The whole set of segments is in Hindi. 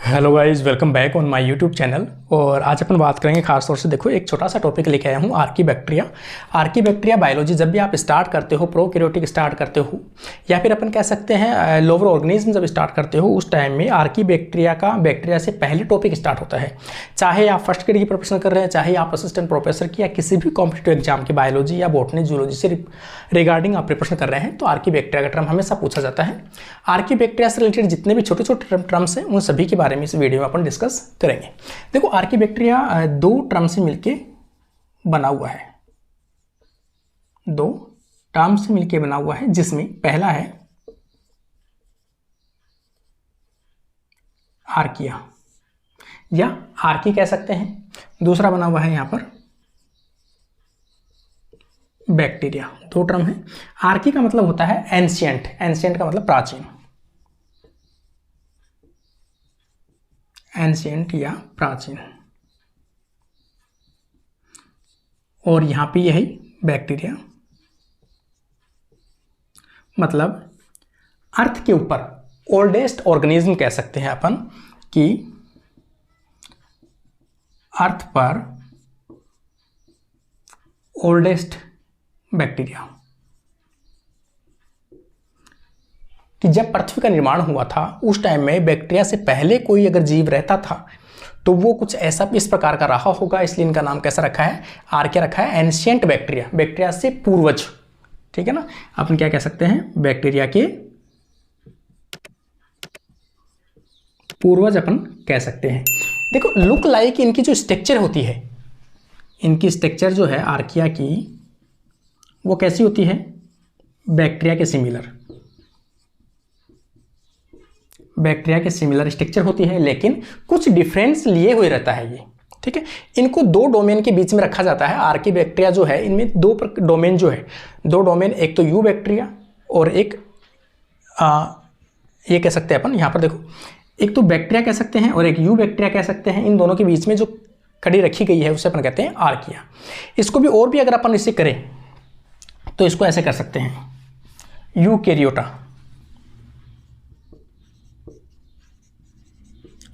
Hello guys, welcome back on my YouTube channel. और आज अपन बात करेंगे खास तौर से, देखो एक छोटा सा टॉपिक लेके आया हूँ, आर्कीबैक्टीरिया। आर्कीबैक्टीरिया बायोलॉजी जब भी आप स्टार्ट करते हो, प्रोकैरियोटिक स्टार्ट करते हो, या फिर अपन कह सकते हैं लोअर ऑर्गेनिज्म जब स्टार्ट करते हो, उस टाइम में आर्कीबैक्टीरिया का बैक्टीरिया से पहले टॉपिक स्टार्ट होता है। चाहे आप फर्स्ट ग्रेड की प्रोफेशन कर रहे हैं, चाहे आप असिस्टेंट प्रोफेसर की या किसी भी कॉम्पिटिटिव एग्जाम की बायोलॉजी या बॉटनी जूलॉजी से रिगार्डिंग आप प्रिपरेशन कर रहे हैं, तो आर्कीबैक्टीरिया का टर्म हमेशा पूछा जाता है। आर्कीबैक्टीरिया से रिलेटेड जितने भी छोटे छोटे टर्म्स हैं, उन सभी के बारे में इस वीडियो में अपन डिस्कस करेंगे। देखो, आर्कीबैक्टीरिया दो टर्म से मिलके बना हुआ है, दो टर्म से मिलके बना हुआ है, जिसमें पहला है आर्किया या आर्की कह सकते हैं, दूसरा बना हुआ है यहां पर बैक्टीरिया। दो टर्म है। आर्की का मतलब होता है एंशिएंट, एंशिएंट का मतलब प्राचीन, एंशिएंट या प्राचीन, और यहां पे यही बैक्टीरिया मतलब अर्थ के ऊपर ओल्डेस्ट ऑर्गेनिज्म कह सकते हैं अपन, कि अर्थ पर ओल्डेस्ट बैक्टीरिया। कि जब पृथ्वी का निर्माण हुआ था, उस टाइम में बैक्टीरिया से पहले कोई अगर जीव रहता था तो वो कुछ ऐसा इस प्रकार का रहा होगा, इसलिए इनका नाम कैसा रखा है, आर्किया रखा है, एंशिएंट बैक्टीरिया, बैक्टीरिया से पूर्वज। ठीक है ना, अपन क्या कह सकते हैं, बैक्टीरिया के पूर्वज अपन कह सकते हैं। देखो, लुक लाइक इनकी जो स्ट्रक्चर होती है, इनकी स्ट्रक्चर जो है आर्किया की, वो कैसी होती है, बैक्टीरिया के सिमिलर, बैक्टीरिया के सिमिलर स्ट्रक्चर होती है, लेकिन कुछ डिफरेंस लिए हुए रहता है ये। ठीक है, इनको दो डोमेन के बीच में रखा जाता है। आर्कीबैक्टीरिया जो है, इनमें दो डोमेन जो है, दो डोमेन, एक तो यू बैक्टीरिया और एक ये कह सकते हैं अपन, यहाँ पर देखो, एक तो बैक्टीरिया कह सकते हैं और एक यू बैक्टीरिया कह सकते हैं। इन दोनों के बीच में जो कड़ी रखी गई है उसे अपन कहते हैं आर्किया। इसको भी और भी अगर अपन इसे करें तो इसको ऐसे कर सकते हैं, यूकैरियोटा,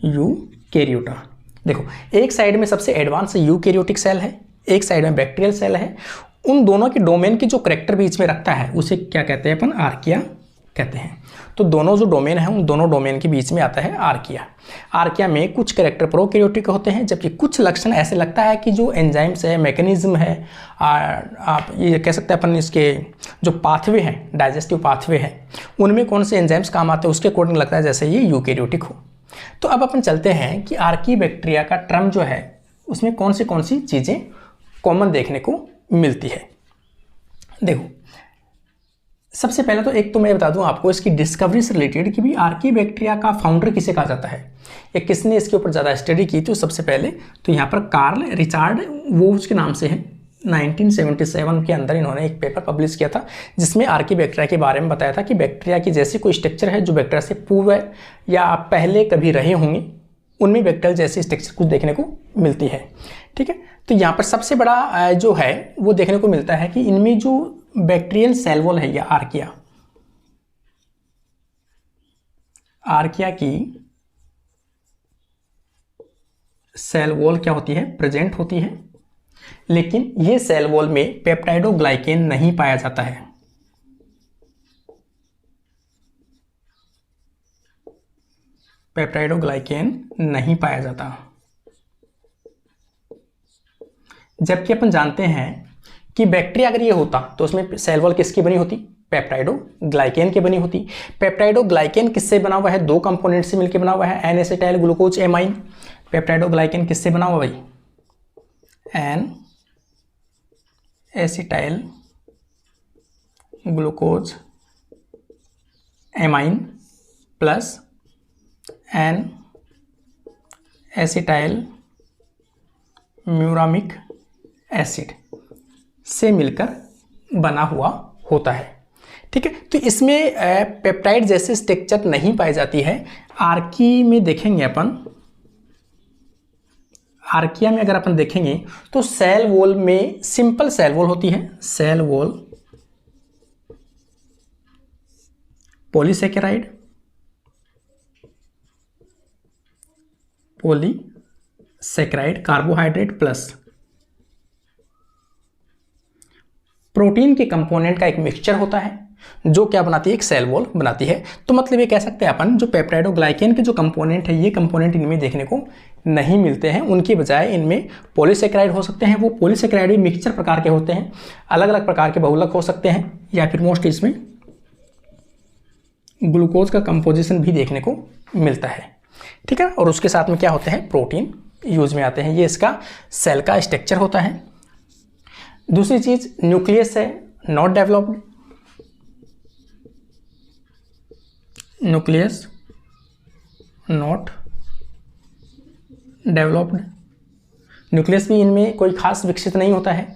यूकैरियोटा। देखो, एक साइड में सबसे एडवांस यूकैरियोटिक सेल है, एक साइड में बैक्टीरियल सेल है। उन दोनों के डोमेन की जो करेक्टर बीच में रखता है उसे क्या कहते हैं अपन, आर्किया कहते हैं। तो दोनों जो डोमेन है, उन दोनों डोमेन के बीच में आता है आर्किया। आर्किया में कुछ करेक्टर प्रोकैरियोटिक होते हैं, जबकि कुछ लक्षण ऐसे लगता है कि जो एंजाइम्स है, मैकेनिज्म है, आप ये कह सकते हैं अपन, इसके जो पाथवे हैं, डाइजेस्टिव पाथवे हैं, उनमें कौन से एंजाइम्स काम आते हैं, उसके अकॉर्डिंग लगता है जैसे ये यूकैरियोटिक हो। तो अब अपन चलते हैं कि आर्कीबैक्टीरिया का टर्म जो है, उसमें कौन सी चीज़ें कॉमन देखने को मिलती है। देखो, सबसे पहले तो एक तो मैं बता दूं आपको इसकी डिस्कवरी से रिलेटेड कि भी आर्कीबैक्टीरिया का फाउंडर किसे कहा जाता है या किसने इसके ऊपर ज़्यादा स्टडी की थी। सबसे पहले तो यहाँ पर कार्ल रिचार्ड वोल्ज के नाम से है। 1977 के अंदर इन्होंने एक पेपर पब्लिश किया था, जिसमें आर्कीबैक्टीरिया के बारे में बताया था कि बैक्टीरिया की जैसी कोई स्ट्रक्चर है जो बैक्टीरिया से पूर्व है या पहले कभी रहे होंगे, उनमें बैक्टीरिया जैसी स्ट्रक्चर कुछ देखने को मिलती है। ठीक है, तो यहाँ पर सबसे बड़ा जो है वो देखने को मिलता है कि इनमें जो बैक्टीरियल सेल वॉल है या आर्किया, आर्किया की सेल वॉल क्या होती है, प्रेजेंट होती है, लेकिन ये सेल वॉल में पेप्टाइडोग्लाइकेन नहीं पाया जाता है। पेप्टाइडोग्लाइकेन नहीं पाया जाता, जबकि अपन जानते हैं कि बैक्टीरिया अगर ये होता तो उसमें सेल वॉल किसकी बनी होती, पेप्टाइडोग्लाइकेन की बनी होती। पेप्टाइडोग्लाइकेन किससे बना हुआ है, दो कंपोनेंट से मिलकर बना हुआ है, N acetyl glucosamine. Peptidoglycan किससे बना हुआ भाई, N acetyl glucosamine plus N acetyl muramic acid से मिलकर बना हुआ होता है। ठीक है, तो इसमें पेप्टाइड जैसे स्ट्रक्चर नहीं पाई जाती है। आर्की में देखेंगे अपन, आर्किया में अगर अपन देखेंगे तो सेल वॉल में सिंपल सेल वॉल होती है, cell wall polysaccharide polysaccharide carbohydrate plus protein के कंपोनेंट का एक मिक्सचर होता है जो क्या बनाती है, एक सेल वॉल बनाती है। तो मतलब ये कह सकते हैं अपन जो पेप्टाइडोग्लाइकेन के जो कंपोनेंट है, ये कंपोनेंट इनमें देखने को नहीं मिलते हैं, उनकी बजाय इनमें पॉलीसेकेराइड हो सकते हैं। वो पॉलीसेकेराइड भी मिक्सचर प्रकार के होते हैं, अलग अलग प्रकार के बहुलक हो सकते हैं, या फिर मोस्टली इसमें ग्लूकोज का कंपोजिशन भी देखने को मिलता है, ठीक है। और उसके साथ में क्या होते हैं, प्रोटीन यूज में आते हैं। ये इसका सेल का स्ट्रक्चर होता है। दूसरी चीज, न्यूक्लियस है not developed, nucleus not developed, nucleus भी इनमें कोई खास विकसित नहीं होता है।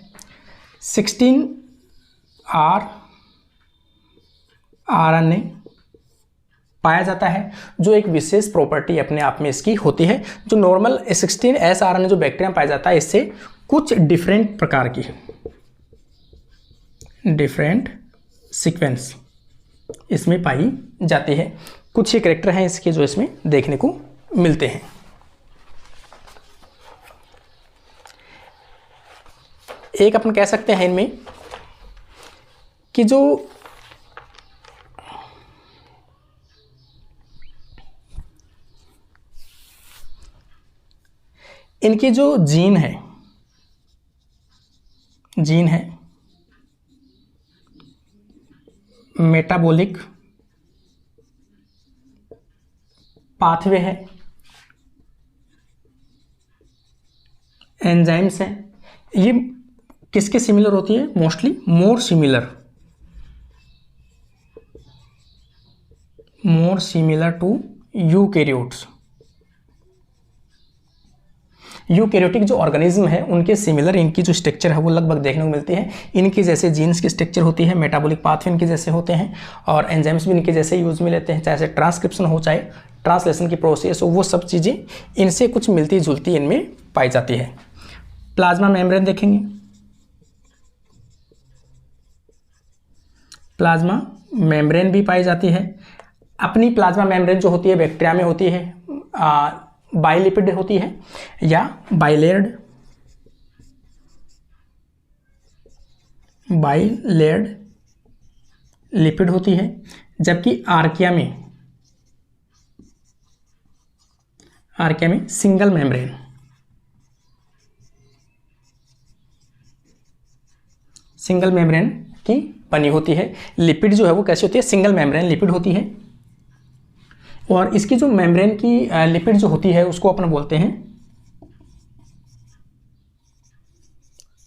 16R RNA पाया जाता है, जो एक विशेष प्रॉपर्टी अपने आप में इसकी होती है। जो नॉर्मल 16S RNA जो बैक्टीरिया में पाया जाता है, इससे कुछ डिफरेंट प्रकार की डिफरेंट सीक्वेंस इसमें पाई जाती है। कुछ ही कैरेक्टर हैं इसके जो इसमें देखने को मिलते हैं। एक अपन कह सकते हैं इनमें कि जो इनकी जो जीन है मेटाबॉलिक पाथवे है, एंजाइम्स हैं, ये किसके सिमिलर होती है, mostly more similar to eukaryotes. Eukaryotic जो ऑर्गेनिज्म है उनके सिमिलर इनकी जो स्ट्रक्चर है वो लगभग देखने को मिलती है। इनके जैसे जीन्स की स्ट्रक्चर होती है, मेटाबॉलिक पाथवे इनके जैसे होते हैं, और एंजाइम्स भी इनके जैसे यूज में लेते हैं, चाहे ट्रांसक्रिप्शन हो चाहे ट्रांसलेशन की प्रोसेस हो, वो सब चीज़ें इनसे कुछ मिलती जुलती इनमें पाई जाती है। प्लाज्मा मेम्ब्रेन देखेंगे, प्लाज्मा मेम्ब्रेन भी पाई जाती है। अपनी प्लाज्मा मेम्ब्रेन जो होती है बैक्टीरिया में होती है, बाइलिपिड होती है या बाइलेयर्ड लिपिड होती है, जबकि आर्किया में सिंगल मेम्ब्रेन की बनी होती है। लिपिड जो है वो कैसी होती है, सिंगल मेम्ब्रेन लिपिड होती है। और इसकी जो मेम्ब्रेन की लिपिड जो होती है उसको अपन बोलते हैं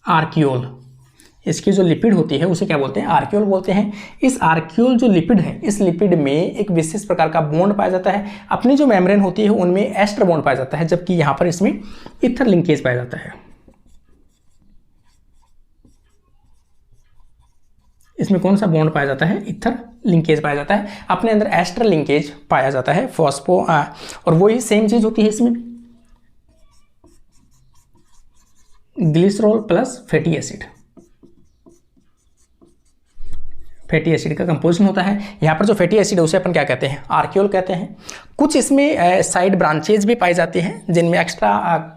आर्कियोल। इसकी जो लिपिड होती है उसे क्या बोलते हैं, आर्कियोल बोलते हैं। इस आर्कियोल जो लिपिड है, इस लिपिड में एक विशेष प्रकार का बॉन्ड पाया जाता है। अपनी जो मेम्ब्रेन होती है उनमें एस्टर बॉन्ड पाया जाता है, जबकि यहाँ पर इसमें इथर लिंकेज पाया जाता है। इसमें कौन सा बॉन्ड पाया जाता है, इथर लिंकेज पाया जाता है। अपने अंदर एस्टर लिंकेज पाया जाता है, फॉस्फो और वही सेम चीज होती है इसमें भी, ग्लिसरॉल प्लस फैटी एसिड का कंपोजिशन होता है। यहाँ पर जो फैटी एसिड है उसे अपन क्या कहते हैं, आर्कियोल कहते हैं। कुछ इसमें साइड ब्रांचेज भी पाई जाती हैं जिनमें एक्स्ट्रा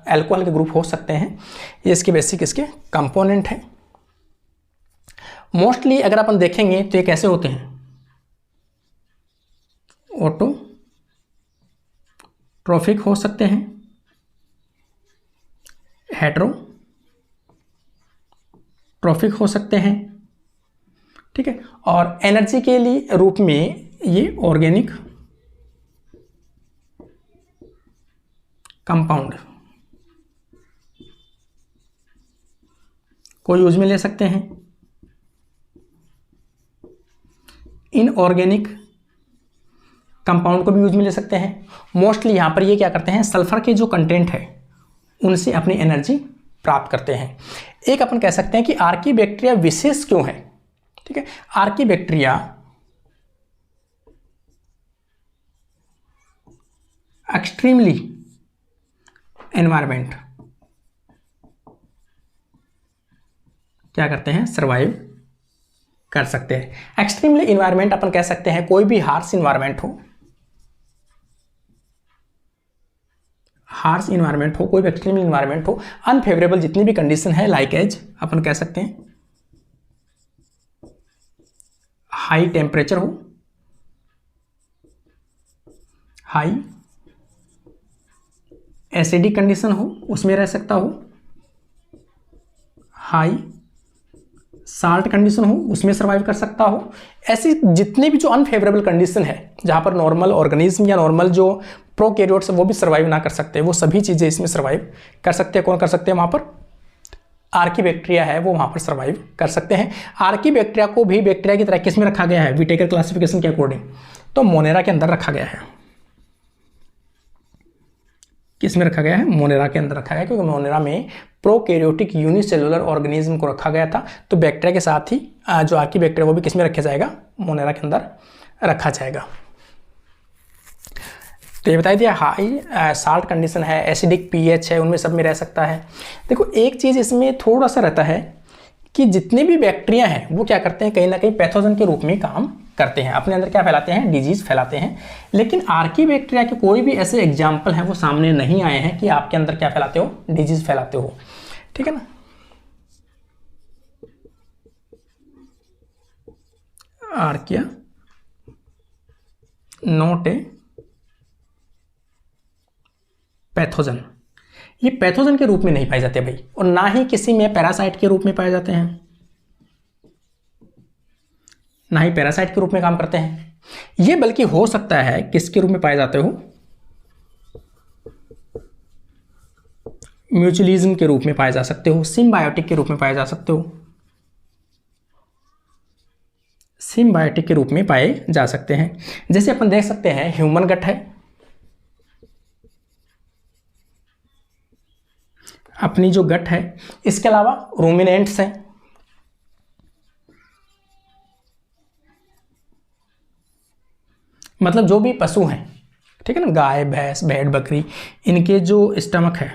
अल्कोहल के ग्रुप हो सकते हैं। ये इसके बेसिक इसके कंपोनेंट हैं। मोस्टली अगर अपन देखेंगे तो ये कैसे होते हैं, ऑटोट्रोफिक हो सकते हैं, हेटेरोट्रोफिक हो सकते हैं, ठीक है। और एनर्जी के लिए रूप में ये ऑर्गेनिक कंपाउंड को यूज में ले सकते हैं। इनऑर्गेनिक कंपाउंड को भी यूज में ले सकते हैं। मोस्टली यहाँ पर ये क्या करते हैं, सल्फर के जो कंटेंट है उनसे अपनी एनर्जी प्राप्त करते हैं। एक अपन कह सकते हैं कि आर्की बैक्टीरिया विशेष क्यों है, ठीक है। आर्की बैक्टीरिया एक्सट्रीमली एनवायरमेंट क्या करते हैं, सर्वाइव कर सकते हैं। एक्सट्रीमली इन्वायरमेंट अपन कह सकते हैं कोई भी हार्श इन्वायरमेंट हो, हार्श इन्वायरमेंट हो, कोई भी एक्सट्रीम इन्वायरमेंट हो, अनफेवरेबल जितनी भी कंडीशन है, लाइक एज अपन कह सकते हैं हाई टेम्परेचर हो, हाई एसिडिक कंडीशन हो उसमें रह सकता हो, हाई साल्ट कंडीशन हो उसमें सर्वाइव कर सकता हो। ऐसी जितने भी जो अनफेवरेबल कंडीशन है जहाँ पर नॉर्मल ऑर्गेनिज्म या नॉर्मल जो प्रोकैरियोट्स है वो भी सर्वाइव ना कर सकते, वो सभी चीज़ें इसमें सर्वाइव कर सकते हैं। कौन कर सकते हैं? वहाँ पर आर्कीबैक्टीरिया है वो वहाँ पर सर्वाइव कर सकते हैं। आर्कीबैक्टीरिया को भी बैक्टीरिया की तरह किस में रखा गया है? विटेकर क्लासिफिकेशन के अकॉर्डिंग तो मोनेरा के अंदर रखा गया है। किस में रखा गया है? मोनेरा के अंदर रखा गया है, क्योंकि मोनेरा में प्रोकैरियोटिक यूनिसेलुलर ऑर्गेनिज्म को रखा गया था। तो बैक्टीरिया के साथ ही जो आर्कीबैक्टीरिया वो भी किस में रखा जाएगा? मोनेरा के अंदर रखा जाएगा। तो ये बता दिया हाई साल्ट कंडीशन है, एसिडिक पीएच है, उनमें सब में रह सकता है। देखो एक चीज़ इसमें थोड़ा सा रहता है कि जितने भी बैक्टीरिया हैं वो क्या करते हैं, कहीं ना कहीं पैथोजन के रूप में काम करते हैं, अपने अंदर क्या फैलाते हैं? डिजीज फैलाते हैं। लेकिन आर्कीबैक्टीरिया के कोई भी ऐसे एग्जाम्पल हैं वो सामने नहीं आए हैं कि आपके अंदर क्या फैलाते हो? डिजीज फैलाते हो। ठीक है ना। आर्किया नॉट ए पैथोजन, ये पैथोजन के रूप में नहीं पाए जाते भाई, और ना ही किसी में पैरासाइट के रूप में पाए जाते हैं, ना ही पैरासाइट के रूप में काम करते हैं। ये बल्कि हो सकता है किसके रूप में पाए जाते हो? म्यूचुअलिज्म के रूप में पाए जा सकते हो, सिम्बायोटिक के रूप में पाए जा सकते हो, सिम्बायोटिक के रूप में पाए जा सकते हैं। जैसे अपन देख सकते हैं ह्यूमन गट है, अपनी जो गट है, इसके अलावा रूमिनेंट्स हैं, मतलब जो भी पशु हैं, ठीक है ना, गाय भैंस भेड़ बकरी, इनके जो स्टमक है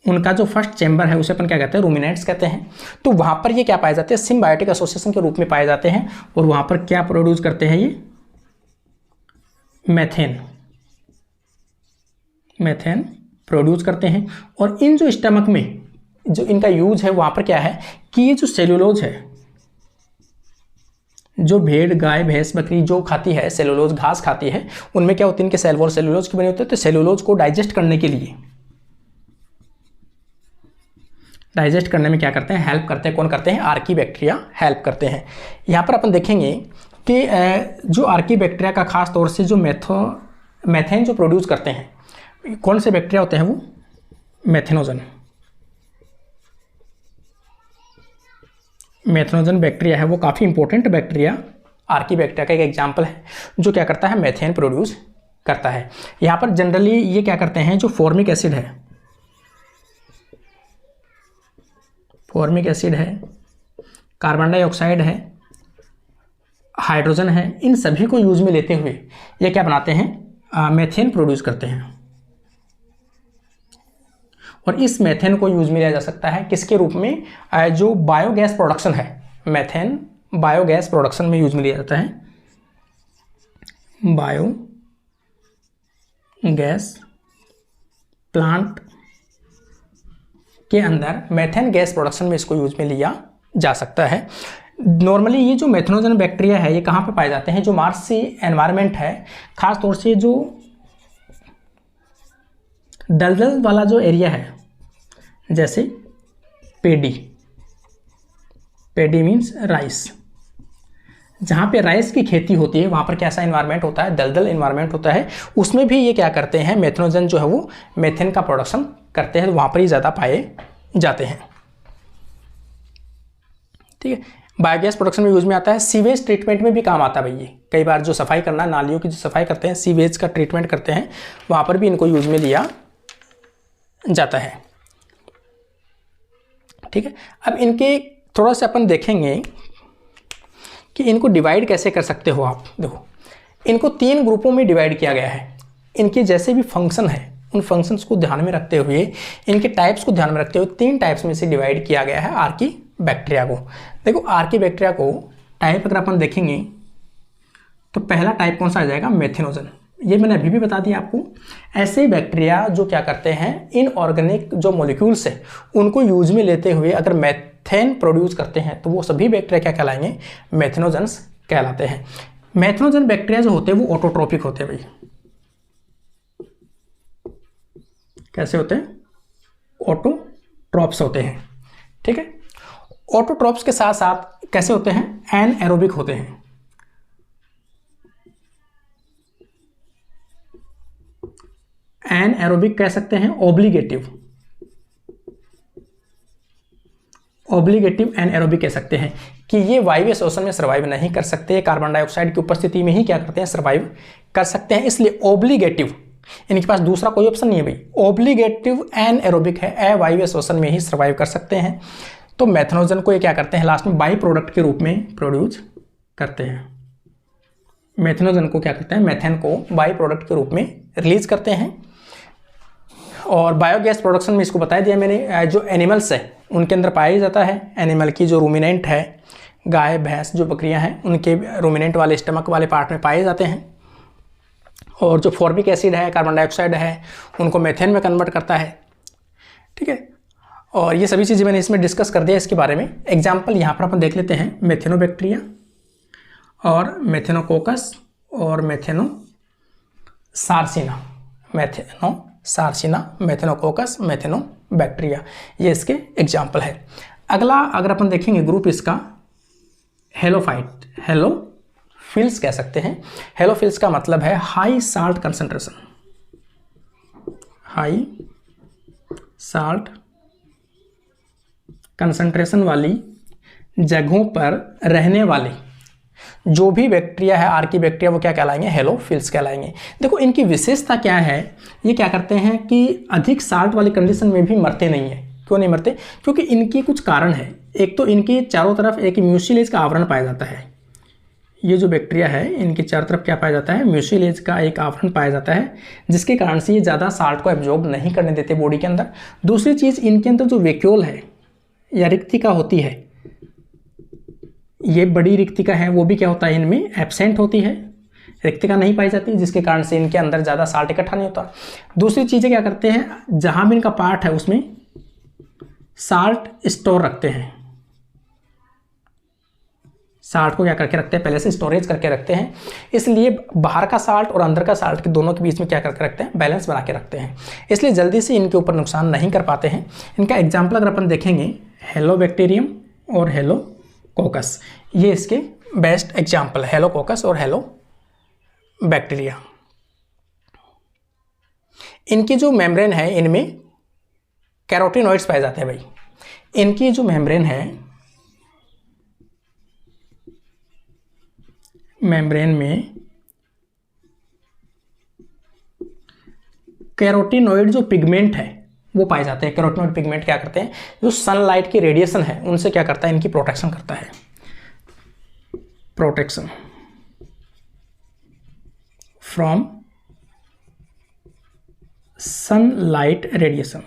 उनका जो फर्स्ट चैम्बर है उसे अपन क्या कहते हैं? रूमिनेंट्स कहते हैं। तो वहां पर ये क्या पाए जाते हैं? सिम्बायोटिक एसोसिएशन के रूप में पाए जाते हैं, और वहां पर क्या प्रोड्यूस करते हैं? ये मैथेन, मैथेन प्रोड्यूस करते हैं। और इन जो स्टमक में जो इनका यूज है वहां पर क्या है कि ये जो सेलुलोज है, जो भेड़ गाय भैंस बकरी जो खाती है सेलुलोज, घास खाती है, उनमें क्या होती है? इनके सेल वॉल सेलुलोज की बने होते हैं। तो सेलुलोज को डाइजेस्ट करने के लिए, डाइजेस्ट करने में क्या करते हैं? हेल्प करते हैं। कौन करते हैं? आर्कीबैक्टीरिया हेल्प करते हैं। यहाँ पर अपन देखेंगे कि जो आर्कीबैक्टीरिया का खास तौर से जो मैथेन जो प्रोड्यूस करते हैं, कौन से बैक्टीरिया होते हैं? वो मैथेनोजन, मैथेनोजन बैक्टीरिया है, वो काफ़ी इंपॉर्टेंट बैक्टीरिया आर्कीबैक्टीरिया का एक एग्जाम्पल है जो क्या करता है? मैथेन प्रोड्यूस करता है। यहाँ पर जनरली ये क्या करते हैं? जो फॉर्मिक एसिड है, फॉर्मिक एसिड है, कार्बन डाइऑक्साइड है, हाइड्रोजन है, इन सभी को यूज में लेते हुए ये क्या बनाते हैं? मैथेन प्रोड्यूस करते हैं। और इस मैथेन को यूज में लिया जा सकता है किसके रूप में? जो बायोगैस प्रोडक्शन है, मैथेन बायोगैस प्रोडक्शन में यूज में लिया जाता है। बायोगैस प्लांट के अंदर मैथेन गैस प्रोडक्शन में इसको यूज में लिया जा सकता है। नॉर्मली ये जो मैथेनोजन बैक्टीरिया है ये कहाँ पे पाए जाते हैं? जो मार्सी एनवायरनमेंट है, खास तौर से जो दलदल वाला जो एरिया है, जैसे पेडी, पेडी मीन्स राइस, जहाँ पे राइस की खेती होती है वहाँ पर कैसा इन्वायरमेंट होता है? दलदल इन्वायरमेंट होता है। उसमें भी ये क्या करते हैं? मैथेनोजन जो है वो मैथेन का प्रोडक्शन करते हैं, वहाँ पर ही ज़्यादा पाए जाते हैं। ठीक है, बायोगैस प्रोडक्शन में यूज में आता है। सीवेज ट्रीटमेंट में भी काम आता है भाई ये, कई बार जो सफाई करना, नालियों की जो सफाई करते हैं, सीवेज का ट्रीटमेंट करते हैं, वहाँ पर भी इनको यूज में लिया जाता है। ठीक है, अब इनके थोड़ा सा अपन देखेंगे कि इनको डिवाइड कैसे कर सकते हो आप। देखो इनको 3 ग्रुपों में डिवाइड किया गया है। इनके जैसे भी फंक्शन है उन फंक्शंस को ध्यान में रखते हुए, इनके टाइप्स को ध्यान में रखते हुए 3 टाइप्स में से डिवाइड किया गया है आर्कीबैक्टीरिया को। देखो आर्कीबैक्टीरिया को टाइप अगर अपन देखेंगे तो पहला टाइप कौन सा आ जाएगा? मैथेनोजन। ये मैंने अभी भी बता दिया आपको। ऐसे बैक्टीरिया जो क्या करते हैं, इनऑर्गेनिक जो मॉलिक्यूल्स हैं उनको यूज में लेते हुए अगर मेथेन प्रोड्यूस करते हैं तो वो सभी बैक्टीरिया क्या कहलाएंगे, मेथेनोजेंस कहलाते हैं। मेथेनोजन बैक्टीरिया जो होते हैं वो ऑटोट्रोपिक होते हैं भाई। कैसे होते हैं, ऑटोट्रॉप्स होते हैं, ठीक है। ऑटोट्रॉप्स के साथ साथ कैसे होते हैं, एनएरोबिक होते हैं। एनएरोबिक कह सकते हैं, ऑब्लिगेटिव एनएरोबिक कह सकते हैं कि ये वायवीय श्वसन में सर्वाइव नहीं कर सकते, कार्बन डाइऑक्साइड की उपस्थिति में ही क्या करते हैं, सर्वाइव कर सकते हैं। इसलिए ऑब्लिगेटिव, इनके पास दूसरा कोई ऑप्शन नहीं है भाई, ऑब्लिगेटिव एनएरोबिक है, अवायवीय श्वसन में ही सर्वाइव कर सकते हैं। तो मेथनोजन को ये क्या करते हैं, लास्ट में बाई प्रोडक्ट के रूप में प्रोड्यूस करते हैं। मेथनोजन को क्या करते हैं, मेथेन को बाई प्रोडक्ट के रूप में रिलीज करते हैं। और बायोगैस प्रोडक्शन में इसको बता दिया मैंने, जो एनिमल्स है उनके अंदर पाया जाता है। एनिमल की जो रूमिनेंट है, गाय भैंस जो बकरियां हैं उनके रूमिनेंट वाले स्टमक वाले पार्ट में पाए जाते हैं। और जो फॉर्मिक एसिड है, कार्बन डाइऑक्साइड है, उनको मेथेन में कन्वर्ट करता है, ठीक है। और ये सभी चीज़ें मैंने इसमें डिस्कस कर दिया इसके बारे में। एग्जाम्पल यहाँ पर अपन देख लेते हैं, मेथेनोबैक्टीरिया और मेथेनोकोकस और मेथेनोसार्सिना, मेथेनोकोकस, मेथेनोबैक्टीरिया, ये इसके एग्जाम्पल है। अगला अगर अपन देखेंगे ग्रुप इसका हेलोफाइट, हेलोफिल्स कह सकते हैं। हेलोफिल्स का मतलब है high salt concentration, high salt concentration वाली जगहों पर रहने वाले जो भी बैक्टीरिया है, आर्की बैक्टीरिया, वो क्या कहलाएंगे, हेलोफिल्स कहलाएंगे। देखो इनकी विशेषता क्या है, ये क्या करते हैं कि अधिक साल्ट वाली कंडीशन में भी मरते नहीं है। क्यों नहीं मरते, क्योंकि इनकी कुछ कारण है। एक तो इनकी चारों तरफ एक म्यूसिलेज का आवरण पाया जाता है। ये जो बैक्टीरिया है इनके चारों तरफ क्या पाया जाता है, म्यूसिलेज का एक आवरण पाया जाता है, जिसके कारण से ये ज़्यादा साल्ट को एब्जॉर्ब नहीं करने देते बॉडी के अंदर। दूसरी चीज़, इनके अंदर जो वैक्यूल है या रिक्तिका होती है, ये बड़ी रिक्तिका है, वो भी क्या होता है, इनमें एब्सेंट होती है, रिक्तिका नहीं पाई जाती, जिसके कारण से इनके अंदर ज़्यादा साल्ट इकट्ठा नहीं होता। दूसरी चीज़ें क्या करते हैं, जहाँ भी इनका पार्ट है उसमें साल्ट स्टोर रखते हैं। साल्ट को क्या करके रखते हैं, पहले से स्टोरेज करके रखते हैं। इसलिए बाहर का साल्ट और अंदर का साल्ट के दोनों के बीच में क्या करके रखते हैं, बैलेंस बना के रखते हैं। इसलिए जल्दी से इनके ऊपर नुकसान नहीं कर पाते हैं। इनका एग्जाम्पल अगर अपन देखेंगे, हेलोबैक्टीरियम और हेलोकोकस, ये इसके बेस्ट एग्जाम्पल है, हेलोकोकस और हेलोबैक्टीरिया। इनकी जो मेम्ब्रेन है, इनमें कैरोटिनॉइड्स पाए जाते हैं भाई। इनकी जो मेम्ब्रेन है, मेम्ब्रेन में कैरोटिनॉइड जो पिगमेंट है वो पाए जाते हैं। कैरोटिनॉइड पिगमेंट क्या करते हैं, जो सनलाइट की रेडिएशन है उनसे क्या करता है, इनकी प्रोटेक्शन करता है। Protection from sunlight radiation,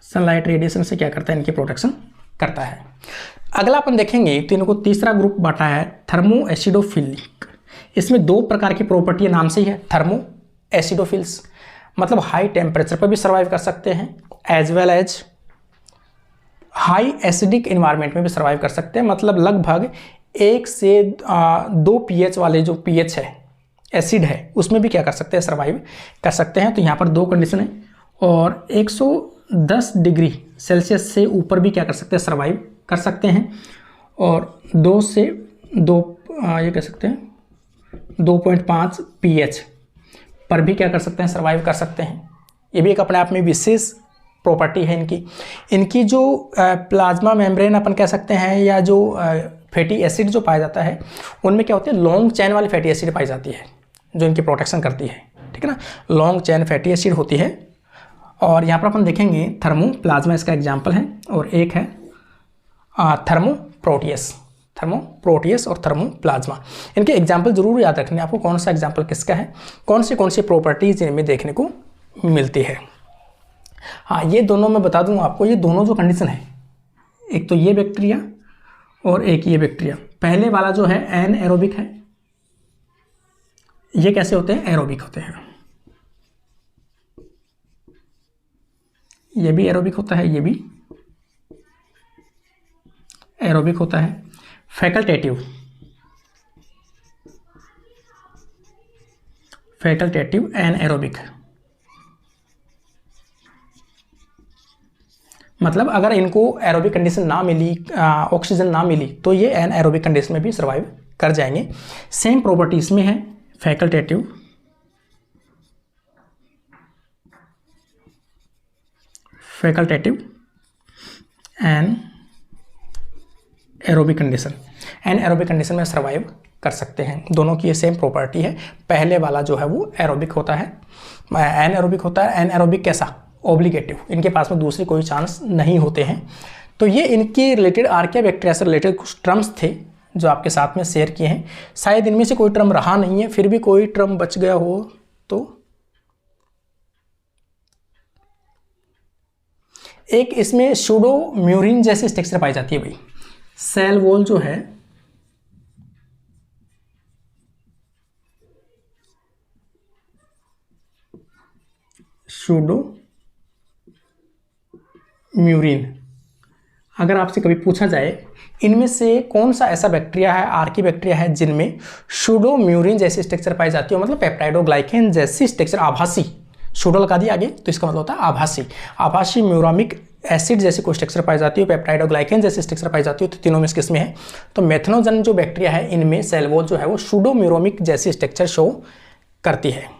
sunlight radiation से क्या करता है, इनकी प्रोटेक्शन करता है। अगला अपन देखेंगे तो इनको तीसरा ग्रुप बांटा है, थर्मो एसिडोफिलिक। इसमें दो प्रकार की प्रॉपर्टी नाम से ही है, थर्मो एसिडोफिल्स, मतलब हाई टेम्परेचर पर भी सर्वाइव कर सकते हैं, as well as high acidic environment में भी सर्वाइव कर सकते हैं। मतलब लगभग 1 से 2 pH वाले जो pH है, एसिड है, उसमें भी क्या कर सकते हैं, सर्वाइव कर सकते हैं। तो यहाँ पर दो कंडीशन है, और 110 डिग्री सेल्सियस से ऊपर भी क्या कर सकते हैं, सर्वाइव कर सकते हैं। और 2 से 2 ये कह सकते हैं 2.5 pH पर भी क्या कर सकते हैं, सर्वाइव कर सकते हैं। ये भी एक अपने आप में विशेष प्रॉपर्टी है इनकी। इनकी जो प्लाज्मा मेम्ब्रेन अपन कह सकते हैं, या जो फैटी एसिड जो पाया जाता है, उनमें क्या होती है, लॉन्ग चैन वाली फैटी एसिड पाई जाती है जो इनकी प्रोटेक्शन करती है, ठीक है ना। लॉन्ग चैन फैटी एसिड होती है। और यहाँ पर अपन देखेंगे थर्मोप्लाज्मा इसका एग्जाम्पल है, और एक है थर्मोप्रोटियस, थर्मोप्रोटियस और थर्मोप्लाज्मा। इनके एग्जाम्पल जरूर याद रखने, आपको कौन सा एग्जाम्पल किसका है, कौन सी प्रॉपर्टीज इनमें देखने को मिलती है। हाँ, ये दोनों मैं बता दूँ आपको, ये दोनों जो कंडीशन है, एक तो ये बैक्टीरिया और एक ये बैक्टीरिया। पहले वाला जो है एनएरोबिक है, ये कैसे होते हैं? एरोबिक होते हैं। ये भी एरोबिक होता है, ये भी एरोबिक होता है। फैकल्टेटिव, फैकल्टेटिव एनएरोबिक, मतलब अगर इनको एरोबिक कंडीशन ना मिली, ऑक्सीजन ना मिली, तो ये एनएरोबिक कंडीशन में भी सर्वाइव कर जाएंगे। सेम प्रॉपर्टीज में है facultative, facultative anaerobic condition, anaerobic condition में सर्वाइव कर सकते हैं। दोनों की ये सेम प्रॉपर्टी है। पहले वाला जो है वो एरोबिक होता है, एन एरोबिक होता है। एन एरोबिक कैसा? ऑब्लिगेटिव, इनके पास में दूसरे कोई चांस नहीं होते हैं। तो ये इनके रिलेटेड आर्किया बैक्टीरिया से रिलेटेड कुछ टर्म्स थे जो आपके साथ में शेयर किए हैं। शायद इनमें से कोई टर्म रहा नहीं है, फिर भी कोई टर्म बच गया हो तो। एक इसमें सूडोम्यूरिन जैसी स्ट्रक्चर पाई जाती है भाई। सेल वॉल जो है सूडोम्यूरिन, अगर आपसे कभी पूछा जाए इनमें से कौन सा ऐसा बैक्टीरिया है, आर्की बैक्टीरिया है, जिनमें सूडोम्यूरिन जैसी स्ट्रक्चर पाई जाती है, मतलब पेप्टाइडोग्लाइकेन जैसी स्ट्रक्चर, आभासी, सूडो लगा दिया आगे तो इसका मतलब होता है आभासी, आभासी म्यूरामिक एसिड जैसी कोई स्ट्रक्चर पाई जाती है, पेप्टाइडोग्लाइकेन जैसी स्ट्रक्चर पाई जाती है, तो तीनों में किस में है? तो मेथनोजन जो बैक्टीरिया है इनमें सेल वॉल जो है वो सूडोम्यूरामिक जैसी स्ट्रक्चर शो करती है।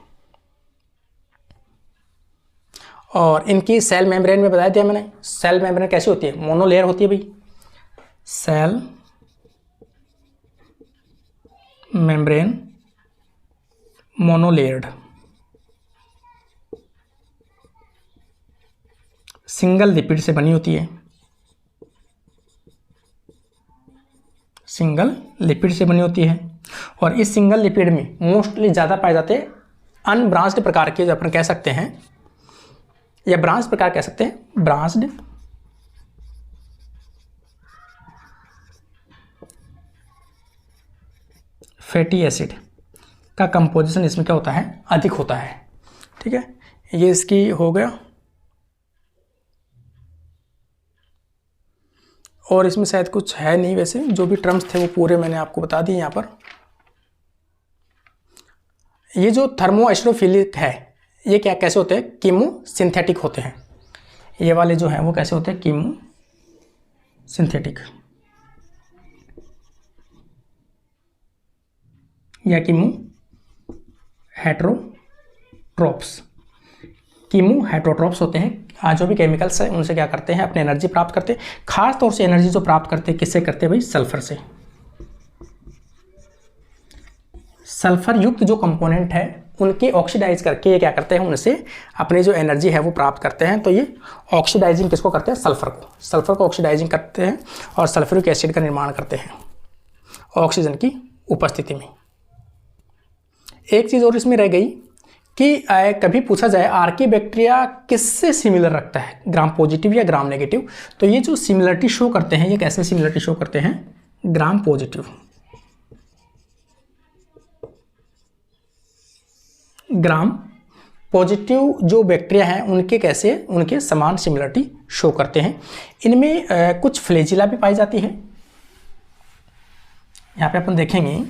और इनकी सेल मेम्ब्रेन में बताया दिया मैंने, सेल मेम्ब्रेन कैसी होती है? मोनोलेयर होती है भाई। सेल मेम्ब्रेन मोनोलेयर्ड, सिंगल लिपिड से बनी होती है, सिंगल लिपिड से बनी होती है। और इस सिंगल लिपिड में मोस्टली ज़्यादा पाए जाते हैं अनब्रांच्ड प्रकार के, जो अपन कह सकते हैं, या ब्रांच प्रकार कह सकते हैं, ब्रांच्ड फैटी एसिड का कंपोजिशन इसमें क्या होता है? अधिक होता है। ठीक है, ये इसकी हो गया। और इसमें शायद कुछ है नहीं, वैसे जो भी टर्म्स थे वो पूरे मैंने आपको बता दिए यहाँ पर। ये जो थर्मोएस्टरोफिलिक है ये क्या कैसे होते हैं? कीमो सिंथेटिक होते हैं। ये वाले जो हैं वो कैसे होते हैं? कीमो सिंथेटिक या कीमो हेट्रोट्रोप्स, कीमो हेट्रोट्रोप्स होते हैं। जो भी केमिकल्स है उनसे क्या करते हैं? अपनी एनर्जी प्राप्त करते हैं। खास तौर से एनर्जी जो प्राप्त करते हैं किससे करते हैं भाई? सल्फर से। सल्फर युक्त जो कंपोनेंट है उनके ऑक्सीडाइज करके ये क्या करते हैं? उनसे अपनी जो एनर्जी है वो प्राप्त करते हैं। तो ये ऑक्सीडाइजिंग किसको करते हैं? सल्फर को। सल्फर को ऑक्सीडाइजिंग करते हैं और सल्फ्यूरिक एसिड का निर्माण करते हैं ऑक्सीजन की उपस्थिति में। एक चीज़ और इसमें रह गई कि कभी पूछा जाए आर्की बैक्टीरिया किससे सिमिलर रखता है, ग्राम पॉजिटिव या ग्राम नेगेटिव? तो ये जो सिमिलरिटी शो करते हैं ये कैसे सिमिलरिटी शो करते हैं? Gram positive. ग्राम पॉजिटिव जो बैक्टीरिया हैं उनके कैसे, उनके समान सिमिलरिटी शो करते हैं। इनमें कुछ फ्लैजिला भी पाई जाती है। यहाँ पे अपन देखेंगे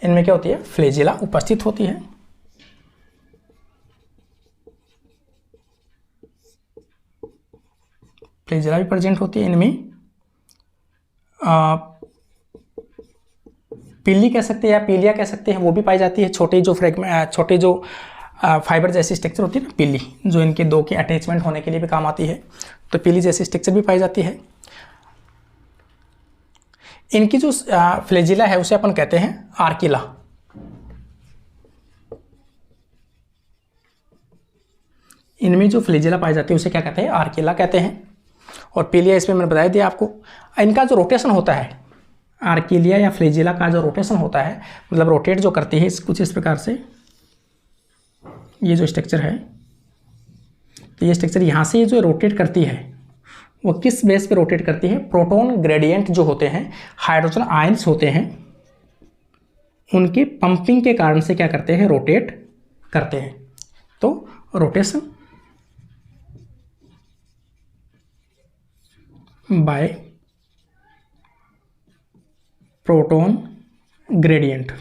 इनमें क्या होती है? फ्लैजिला उपस्थित होती है। फ्लैजिला भी प्रेजेंट होती है इनमें। पिल्ली कह सकते हैं या पीलिया कह सकते हैं, वो भी पाई जाती है। छोटे जो फ्रेगमेंट, छोटे जो फाइबर जैसी स्ट्रक्चर होती है ना पिल्ली, जो इनके दो के अटैचमेंट होने के लिए भी काम आती है, तो पिल्ली जैसी स्ट्रक्चर भी पाई जाती है। इनकी जो फ्लैजिला है उसे अपन कहते हैं आर्किला। इनमें जो फ्लैजिला पाई जाती है उसे क्या कहते हैं? आर्किला कहते हैं। और पिलिया इसमें मैंने बताया दिया आपको। इनका जो रोटेशन होता है, आर्किलिया या फ्लैजिला का जो रोटेशन होता है, मतलब रोटेट जो करती है कुछ इस प्रकार से, ये जो स्ट्रक्चर है, तो ये स्ट्रक्चर यहाँ से जो रोटेट करती है वो किस बेस पे रोटेट करती है? प्रोटॉन ग्रेडियंट जो होते हैं, हाइड्रोजन आयंस होते हैं, उनके पंपिंग के कारण से क्या करते हैं, रोटेट करते हैं। तो rotation bye proton gradient,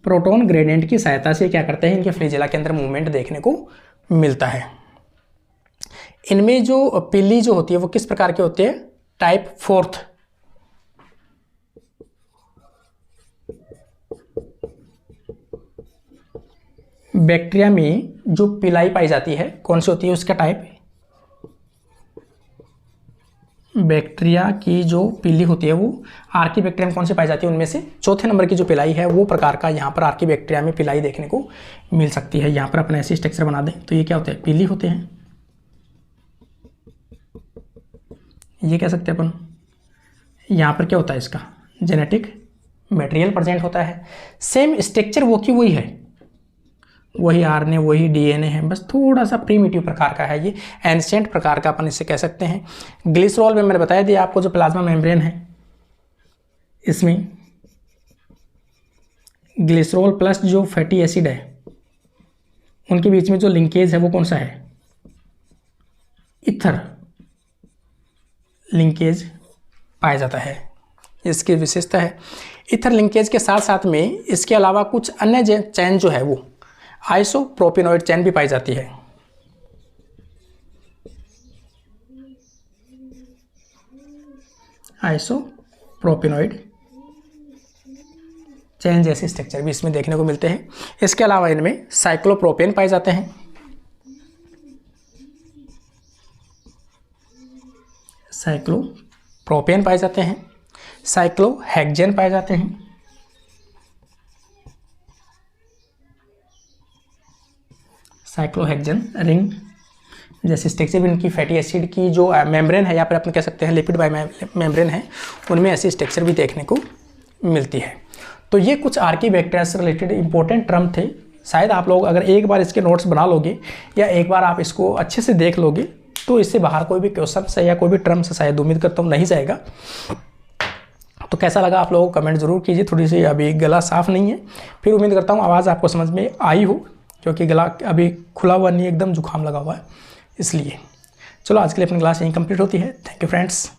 proton gradient की सहायता से क्या करते हैं, इनके फ्लैजेला के अंदर मूवमेंट देखने को मिलता है। इनमें जो पिली जो होती है वो किस प्रकार के होते हैं, टाइप 4th। बैक्टीरिया में जो पिलाई पाई जाती है कौन सी होती है, उसका टाइप, बैक्टीरिया की जो पिली होती है वो आर्की बैक्टीरिया में कौन सी पाई जाती है, उनमें से चौथे नंबर की जो पिलाई है वो प्रकार का यहाँ पर आर्की बैक्टीरिया में पिलाई देखने को मिल सकती है। यहाँ पर अपने ऐसी स्ट्रक्चर बना दें तो ये क्या होते हैं, पिली होते हैं। ये कह सकते हैं अपन, यहाँ पर क्या होता है, इसका जेनेटिक मटेरियल प्रेजेंट होता है। सेम स्ट्रक्चर वो की वही है, वही आरएनए वही डीएनए है, बस थोड़ा सा प्रीमिटिव प्रकार का है, ये एंशिएंट प्रकार का अपन इसे कह सकते हैं। ग्लिसरॉल में मैंने बताया दिया आपको, जो प्लाज्मा मेम्ब्रेन है इसमें ग्लिसरॉल प्लस जो फैटी एसिड है उनके बीच में जो लिंकेज है वो कौन सा है, ईथर लिंकेज पाया जाता है, इसकी विशेषता है। ईथर लिंकेज के साथ साथ में इसके अलावा कुछ अन्य चैन जो है वो आइसोप्रोपेनॉइड चैन भी पाई जाती है। आइसोप्रोपेनॉइड चैन जैसे स्ट्रक्चर भी इसमें देखने को मिलते हैं। इसके अलावा इनमें साइक्लोप्रोपेन पाए जाते हैं, साइक्लोप्रोपेन पाए जाते हैं, साइक्लोहेक्सेन पाए जाते हैं, साइक्लोहेक्सेन रिंग जैसे स्ट्रक्चर भी इनकी फैटी एसिड की जो मेम्ब्रेन है या फिर अपन कह सकते हैं लिपिड बाय मेम्ब्रेन है, उनमें ऐसी स्ट्रक्चर भी देखने को मिलती है। तो ये कुछ आर्की बैक्टीरिया से रिलेटेड इंपॉर्टेंट टर्म थे। शायद आप लोग अगर एक बार इसके नोट्स बना लोगे या एक बार आप इसको अच्छे से देख लोगे तो इससे बाहर कोई भी क्वेश्चन से या कोई भी टर्म से शायद उम्मीद करता हूँ नहीं जाएगा। तो कैसा लगा आप लोगों को कमेंट जरूर कीजिए। थोड़ी सी अभी गला साफ़ नहीं है, फिर उम्मीद करता हूँ आवाज़ आपको समझ में आई हो, क्योंकि गला अभी खुला हुआ नहीं, एकदम जुकाम लगा हुआ है इसलिए। चलो आज के लिए अपनी क्लास यहीं कंप्लीट होती है। Thank you friends.